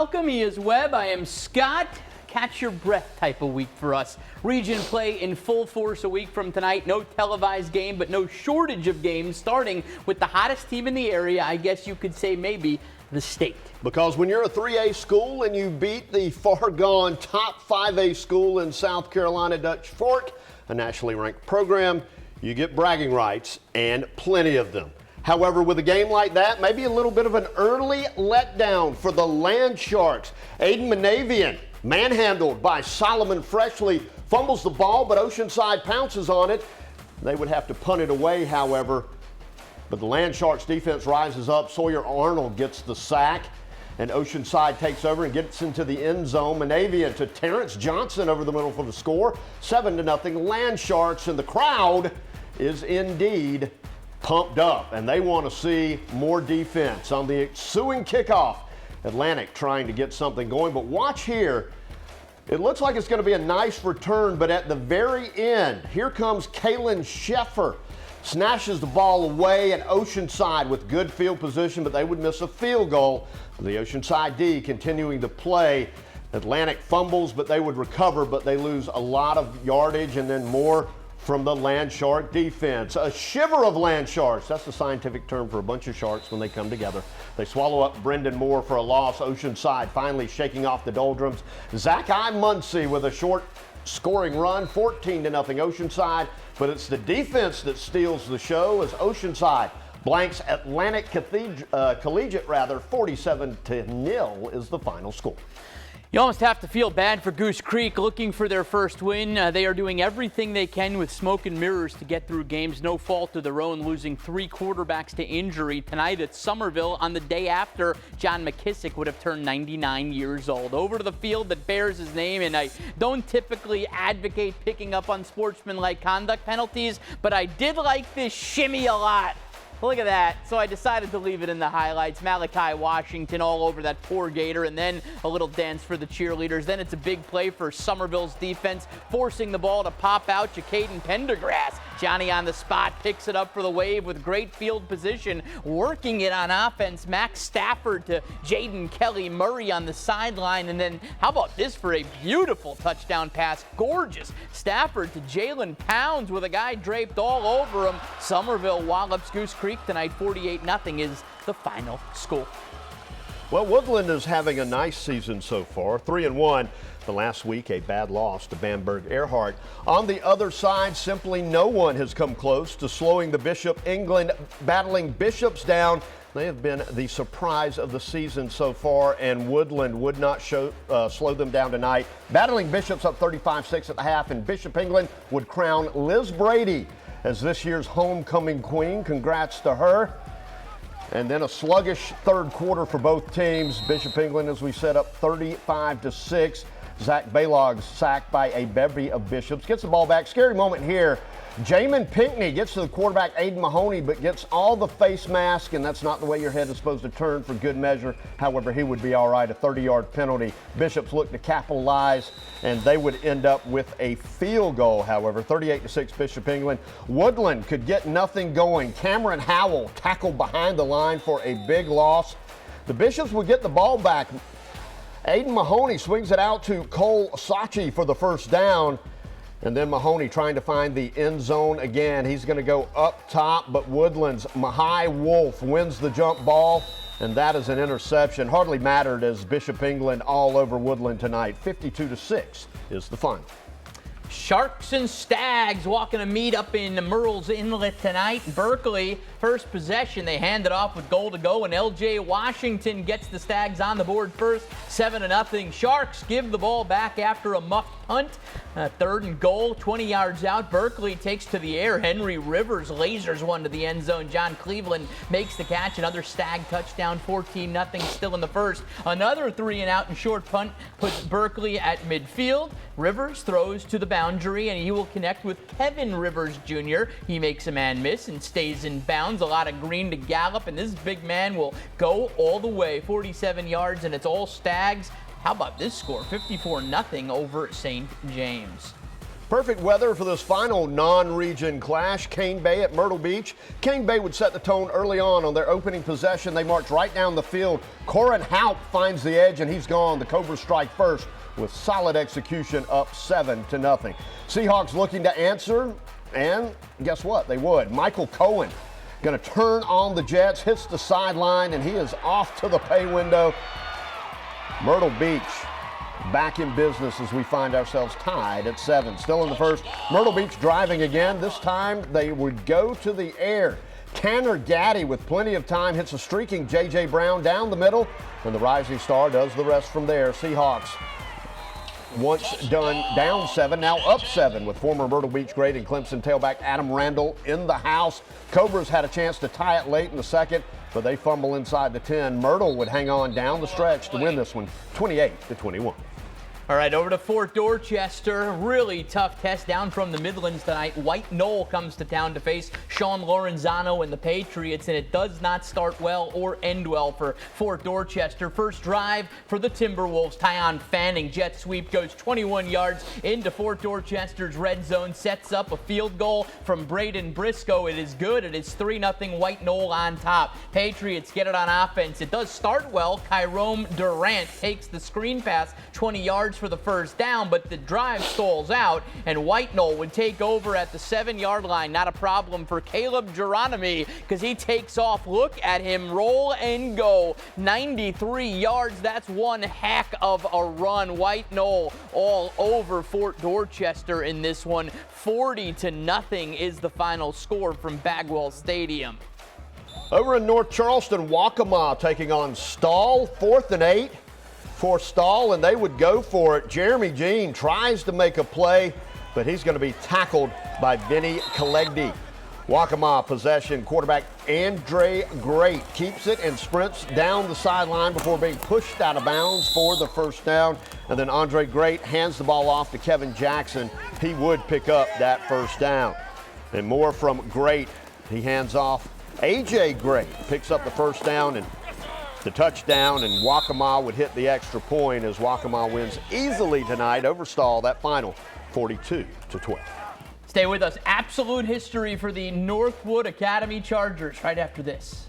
Welcome, he is Webb. I am Scott. Catch your breath type of week for us. Region play in full force a week from tonight. No televised game, but no shortage of games, starting with the hottest team in the area. I guess you could say maybe the state. Because when you're a 3A school and you beat the far-gone top 5A school in South Carolina, Dutch Fork, a nationally ranked program, you get bragging rights, and plenty of them. However, with a game like that, maybe a little bit of an early letdown for the Land Sharks. Aiden Manavian, manhandled by Solomon Freshly, fumbles the ball, but Oceanside pounces on it. They would have to punt it away, however. But the Land Sharks defense rises up. Sawyer Arnold gets the sack, and Oceanside takes over and gets into the end zone. Manavian to Terrence Johnson over the middle for the score. 7-0 Land Sharks, and the crowd is indeed pumped up, and they want to see more defense on the ensuing kickoff. Atlantic trying to get something going, but watch here. It looks like it's going to be a nice return, but at the very end, here comes Kalen Sheffer. Snatches the ball away, and Oceanside with good field position, but they would miss a field goal. The Oceanside D continuing to play. Atlantic fumbles, but they would recover, but they lose a lot of yardage, and then more from the Land Shark defense. A shiver of Land Sharks. That's the scientific term for a bunch of sharks when they come together. They swallow up Brendan Moore for a loss. Oceanside finally shaking off the doldrums. Zach I. Muncie with a short scoring run, 14-0 Oceanside, but it's the defense that steals the show as Oceanside blanks Atlantic Collegiate 47-0 is the final score. You almost have to feel bad for Goose Creek looking for their first win. They are doing everything they can with smoke and mirrors to get through games. No fault of their own, losing 3 quarterbacks to injury tonight at Summerville on the day after John McKissick would have turned 99 years old. Over to the field that bears his name, and I don't typically advocate picking up unsportsmanlike conduct penalties, but I did like this shimmy a lot. Look at that. So I decided to leave it in the highlights. Malachi Washington all over that poor Gator, and then a little dance for the cheerleaders. Then it's a big play for Summerville's defense, forcing the ball to pop out. Jacaden Pendergrass, Johnny on the spot, picks it up for the Wave with great field position, working it on offense. Max Stafford to Jaden Kelly Murray on the sideline, and then how about this for a beautiful touchdown pass? Gorgeous. Stafford to Jalen Pounds with a guy draped all over him. Summerville wallops Goose Creek tonight. 48-0 is the final score. Well, Woodland is having a nice season so far. 3-1. The last week, a bad loss to Bamberg Earhart. On the other side, simply no one has come close to slowing the Bishop England battling Bishops down. They have been the surprise of the season so far, and Woodland would not slow them down tonight. Battling Bishops up 35-6 at the half, and Bishop England would crown Liz Brady as this year's homecoming queen. Congrats to her. And then a sluggish third quarter for both teams. Bishop England, as we said, up 35-6. Zach Balog sacked by a bevy of Bishops. Gets the ball back. Scary moment here. Jamin Pinckney gets to the quarterback, Aiden Mahoney, but gets all the face mask, and that's not the way your head is supposed to turn for good measure. However, he would be all right, a 30-yard penalty. Bishops look to capitalize, and they would end up with a field goal, however. 38-6 Bishop England. Woodland could get nothing going. Cameron Howell tackled behind the line for a big loss. The Bishops would get the ball back. Aiden Mahoney swings it out to Cole Sachi for the first down. And then Mahoney trying to find the end zone again. He's going to go up top, but Woodland's Mahai Wolf wins the jump ball, and that is an interception. Hardly mattered as Bishop England all over Woodland tonight. 52-6 is the final. Sharks and Stags walking a meet up in Myrtle's Inlet tonight. Berkeley, first possession, they hand it off with goal to go, and LJ Washington gets the Stags on the board first. 7-0. Sharks give the ball back after a muffed punt. 3rd and goal, 20 yards out. Berkeley takes to the air. Henry Rivers lasers one to the end zone. John Cleveland makes the catch. Another Stag touchdown. 14-0 still in the first. Another 3-and-out and short punt puts Berkeley at midfield. Rivers throws to the boundary, and he will connect with Kevin Rivers Jr. He makes a man miss and stays in bounds. A lot of green to gallop, and this big man will go all the way. 47 yards, and it's all Stags. How about this score? 54-0 over St. James. Perfect weather for this final non-region clash. Cane Bay at Myrtle Beach. Cane Bay would set the tone early on their opening possession. They marched right down the field. Corin Haupt finds the edge, and he's gone. The Cobras strike first with solid execution, up 7-0. Seahawks looking to answer, and guess what? They would. Michael Cohen going to turn on the Jets, hits the sideline, and he is off to the pay window. Myrtle Beach back in business as we find ourselves tied at 7. Still in the first. Myrtle Beach driving again. This time they would go to the air. Tanner Gaddy with plenty of time hits a streaking J.J. Brown down the middle, and the rising star does the rest from there. Seahawks once done down 7, now up 7 with former Myrtle Beach great and Clemson tailback Adam Randall in the house. Cobras had a chance to tie it late in the second, but they fumble inside the 10. Myrtle would hang on down the stretch to win this one 28-21. All right, over to Fort Dorchester. Really tough test down from the Midlands tonight. White Knoll comes to town to face Sean Lorenzano and the Patriots, and it does not start well or end well for Fort Dorchester. First drive for the Timberwolves. Tyon Fanning jet sweep goes 21 yards into Fort Dorchester's red zone, sets up a field goal from Braden Briscoe. It is good. It is 3-0 White Knoll on top. Patriots get it on offense. It does start well. Kyrome Durant takes the screen pass 20 yards for the first down, but the drive stalls out, and White Knoll would take over at the 7-yard line. Not a problem for Caleb Geronimi because he takes off. Look at him roll and go. 93 yards. That's one heck of a run. White Knoll all over Fort Dorchester in this one. 40-0 is the final score from Bagwell Stadium. Over in North Charleston, Waccamaw taking on Stahl. 4th and 8 for Stahl, and they would go for it. Jeremy Jean tries to make a play, but he's going to be tackled by Vinny Calegdi. Waccamaw possession. Quarterback Andre Great keeps it and sprints down the sideline before being pushed out of bounds for the first down. And then Andre Great hands the ball off to Kevin Jackson. He would pick up that first down. And more from Great. He hands off. A.J. Great picks up the first down and the touchdown, and Waccamaw would hit the extra point as Waccamaw wins easily tonight over Stahl, that final 42-12. Stay with us. Absolute history for the Northwood Academy Chargers right after this.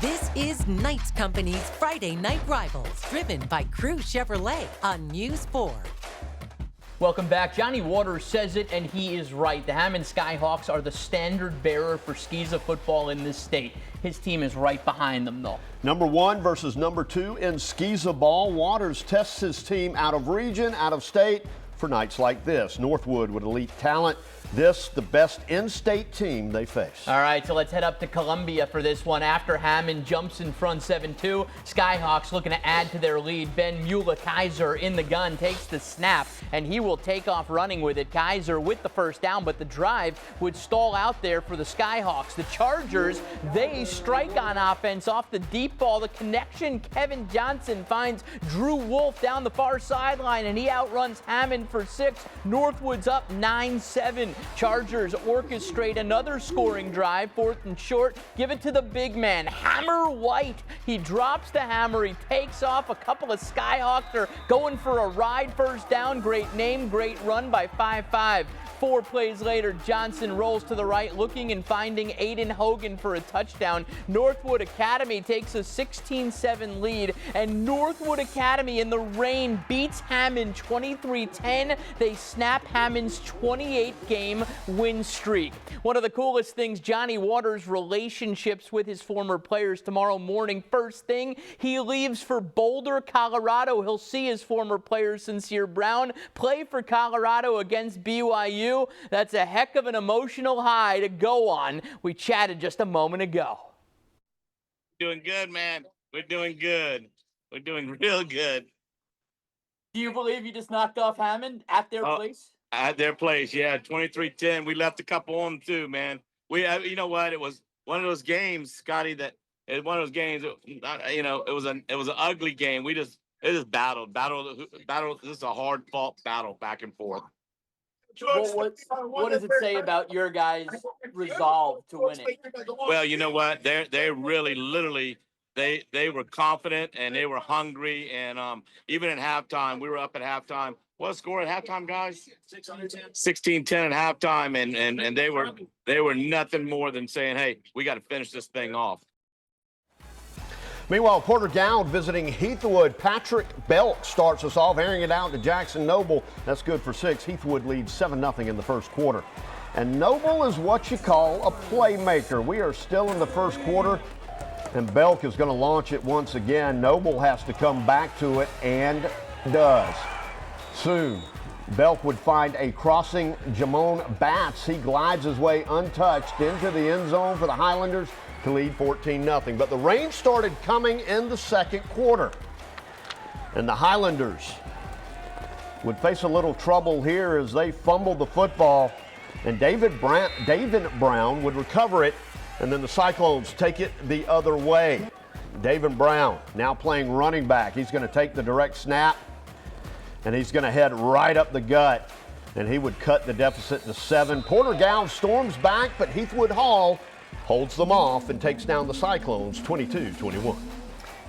This is Knights Company's Friday Night Rivals, driven by Crew Chevrolet on News 4. Welcome back. Johnny Waters says it, and he is right. The Hammond Skyhawks are the standard bearer for Skeeza football in this state. His team is right behind them, though. Number 1 versus number 2 in Skeeza ball. Waters tests his team out of region, out of state for nights like this. Northwood with elite talent. This, the best in-state team they face. All right, so let's head up to Columbia for this one. After Hammond jumps in front 7-2, Skyhawks looking to add to their lead. Ben Mueller-Kaiser in the gun takes the snap, and he will take off running with it. Kaiser with the first down, but the drive would stall out there for the Skyhawks. The Chargers, they strike on offense off the deep ball. The connection, Kevin Johnson finds Drew Wolf down the far sideline, and he outruns Hammond for 6. Northwood's up 9-7. Chargers orchestrate another scoring drive, 4th and short. Give it to the big man, Hammer White. He drops the hammer. He takes off. A couple of Skyhawks are going for a ride. First down. Great name, great run by 5-5. 4 plays later, Johnson rolls to the right, looking and finding Aiden Hogan for a touchdown. Northwood Academy takes a 16-7 lead, and Northwood Academy in the rain beats Hammond 23-10. They snap Hammond's 28-game win streak. One of the coolest things, Johnny Waters' relationships with his former players tomorrow morning. First thing, he leaves for Boulder, Colorado. He'll see his former players, Sincere Brown, play for Colorado against BYU. That's a heck of an emotional high to go on. We chatted just a moment ago. Doing good, man. We're doing good. We're doing real good. Do you believe you just knocked off Hammond at their place? At their place, yeah. 23-10. We left a couple on too, man. You know what? It was one of those games, Scotty. One of those games. You know, it was an ugly game. It just battled. This is a hard fought battle back and forth. What does it say about your guys' resolve to win it? Well, you know what? They really, literally, they were confident and they were hungry. And even at halftime, we were up at halftime. What score at halftime, guys? 16-10 at halftime, and they were nothing more than saying, "Hey, we got to finish this thing off." Meanwhile, Porter Gown visiting Heathwood. Patrick Belk starts us off, airing it out to Jackson Noble. That's good for 6. Heathwood leads 7-0 in the first quarter. And Noble is what you call a playmaker. We are still in the first quarter, and Belk is going to launch it once again. Noble has to come back to it, and does. Soon, Belk would find a crossing Jamon Batts. He glides his way untouched into the end zone for the Highlanders to lead 14-0. But the rain started coming in the second quarter, and the Highlanders would face a little trouble here as they fumbled the football, and David Brown would recover it, and then the Cyclones take it the other way. David Brown now playing running back. He's going to take the direct snap, and he's going to head right up the gut, and he would cut the deficit to 7. Porter Gown storms back, but Heathwood Hall holds them off and takes down the Cyclones 22-21.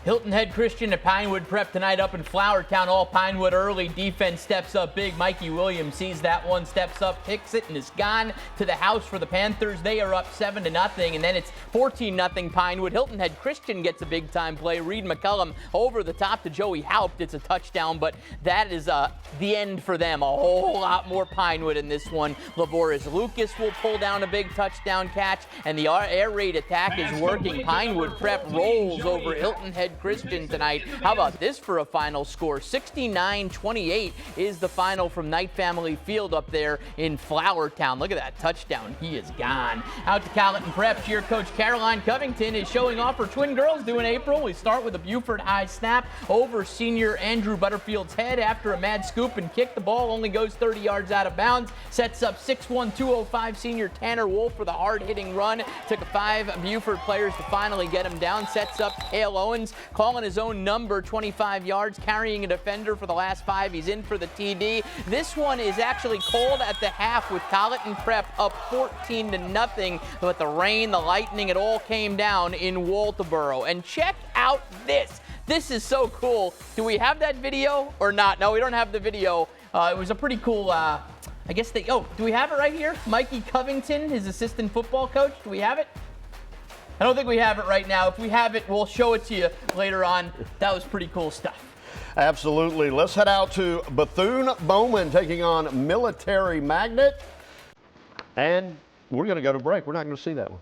Hilton Head Christian at Pinewood Prep tonight up in Flourtown. All Pinewood early. Defense steps up big. Mikey Williams sees that one, steps up, kicks it, and is gone to the house for the Panthers. They are up 7-0, and then it's 14-0 Pinewood. Hilton Head Christian gets a big-time play. Reed McCullum over the top to Joey Haupt. It's a touchdown, but that is the end for them. A whole lot more Pinewood in this one. Lavoris Lucas will pull down a big touchdown catch, and the air raid attack is working. Pinewood Prep rolls over Hilton Head Christian tonight. How about this for a final score? 69-28 is the final from Knight Family Field up there in Flourtown. Look at that touchdown. He is gone. Out to Colleton Prep, cheer coach Caroline Covington is showing off her twin girls due in April. We start with a Buford High snap over senior Andrew Butterfield's head after a mad scoop and kick. The ball only goes 30 yards out of bounds. Sets up 6'1", 205 senior Tanner Wolf for the hard-hitting run. Took 5 Buford players to finally get him down. Sets up Cale Owens calling his own number, 25 yards, carrying a defender for the last 5. He's in for the TD. This one is actually cold at the half with Colleton Prep up 14-0, but the rain, the lightning, it all came down in Walterboro. And check out this. This is so cool. Do we have that video or not? No, we don't have the video. It was a pretty cool, I guess do we have it right here? Mikey Covington, his assistant football coach. Do we have it? I don't think we have it right now. If we have it, we'll show it to you later on. That was pretty cool stuff. Absolutely. Let's head out to Bethune-Bowman taking on Military Magnet. And we're going to go to break. We're not going to see that one.